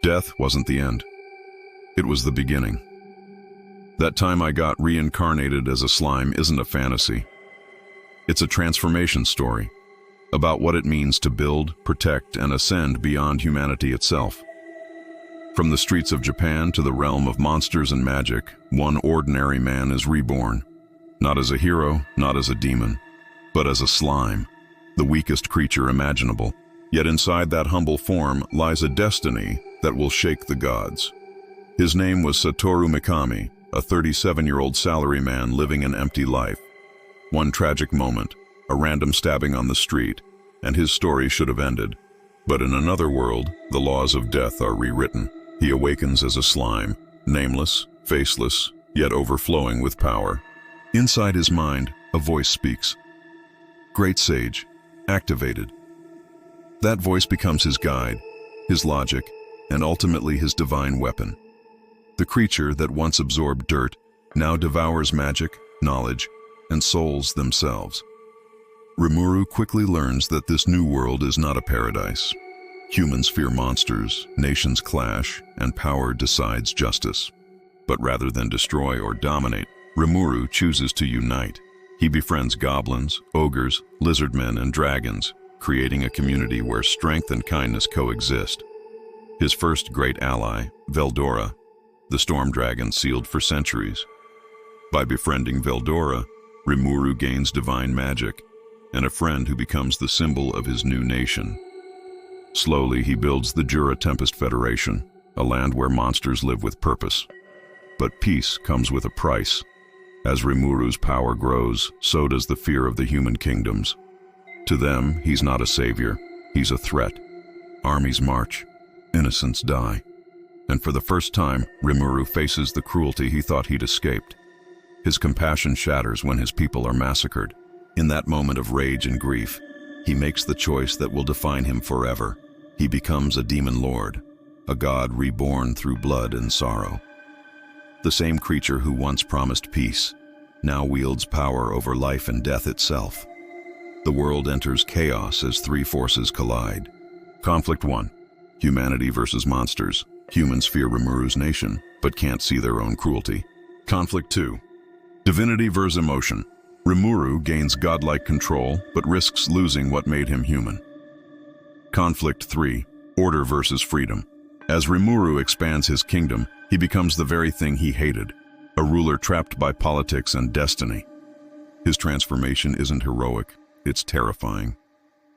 Death wasn't the end. It was the beginning. That time I got reincarnated as a slime isn't a fantasy. It's a transformation story about what it means to build, protect, and ascend beyond humanity itself. From the streets of Japan to the realm of monsters and magic, one ordinary man is reborn. Not as a hero, not as a demon, but as a slime, the weakest creature imaginable. Yet inside that humble form lies a destiny that will shake the gods. His name was Satoru Mikami, a 37-year-old salaryman living an empty life. One tragic moment, a random stabbing on the street, and his story should have ended. But in another world, the laws of death are rewritten. He awakens as a slime, nameless, faceless, yet overflowing with power. Inside his mind, a voice speaks. Great Sage, activated. That voice becomes his guide, his logic, and ultimately his divine weapon. The creature that once absorbed dirt now devours magic, knowledge, and souls themselves. Rimuru quickly learns that this new world is not a paradise. Humans fear monsters, nations clash, and power decides justice. But rather than destroy or dominate, Rimuru chooses to unite. He befriends goblins, ogres, lizardmen, and dragons, creating a community where strength and kindness coexist. His first great ally, Veldora, the storm dragon sealed for centuries. By befriending Veldora, Rimuru gains divine magic and a friend who becomes the symbol of his new nation. Slowly, he builds the Rimuru Tempest Federation, a land where monsters live with purpose. But peace comes with a price. As Rimuru's power grows, so does the fear of the human kingdoms. To them, he's not a savior, he's a threat. Armies march, innocents die. And for the first time, Rimuru faces the cruelty he thought he'd escaped. His compassion shatters when his people are massacred. In that moment of rage and grief, he makes the choice that will define him forever. He becomes a demon lord, a god reborn through blood and sorrow. The same creature who once promised peace now wields power over life and death itself. The world enters chaos as three forces collide. Conflict 1. Humanity versus monsters. Humans fear Rimuru's nation, but can't see their own cruelty. Conflict 2. Divinity versus emotion. Rimuru gains godlike control, but risks losing what made him human. Conflict 3. Order versus freedom. As Rimuru expands his kingdom, he becomes the very thing he hated, a ruler trapped by politics and destiny. His transformation isn't heroic, it's terrifying.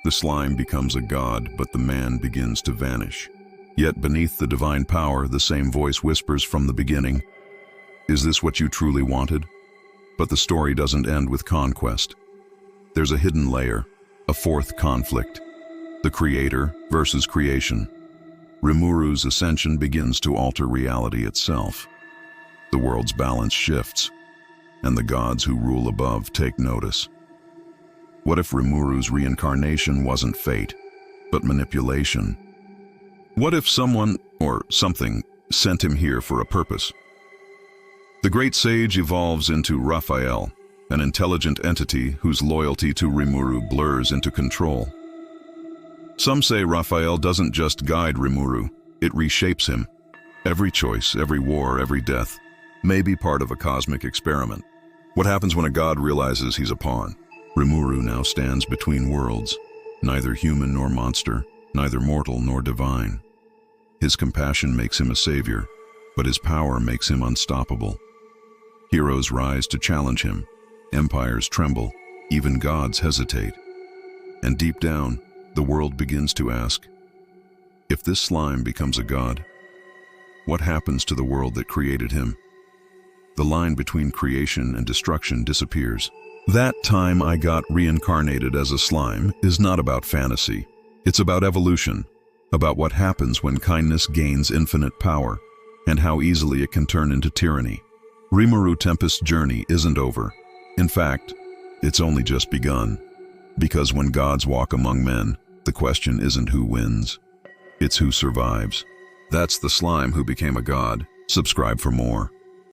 The slime becomes a god, but the man begins to vanish. Yet beneath the divine power, the same voice whispers from the beginning, "Is this what you truly wanted?" But the story doesn't end with conquest. There's a hidden layer, a fourth conflict. The creator versus creation. Rimuru's ascension begins to alter reality itself. The world's balance shifts, and the gods who rule above take notice. What if Rimuru's reincarnation wasn't fate, but manipulation? What if someone, or something, sent him here for a purpose? The Great Sage evolves into Raphael, an intelligent entity whose loyalty to Rimuru blurs into control. Some say Raphael doesn't just guide Rimuru, it reshapes him. Every choice, every war, every death may be part of a cosmic experiment. What happens when a god realizes he's a pawn? Rimuru now stands between worlds, neither human nor monster, neither mortal nor divine. His compassion makes him a savior, but his power makes him unstoppable. Heroes rise to challenge him, empires tremble, even gods hesitate. And deep down, the world begins to ask, if this slime becomes a god, what happens to the world that created him? The line between creation and destruction disappears. That Time I Got Reincarnated as a Slime is not about fantasy. It's about evolution, about what happens when kindness gains infinite power, and how easily it can turn into tyranny. Rimuru Tempest's journey isn't over. In fact, it's only just begun. Because when gods walk among men, the question isn't who wins, it's who survives. That's the slime who became a god. Subscribe for more.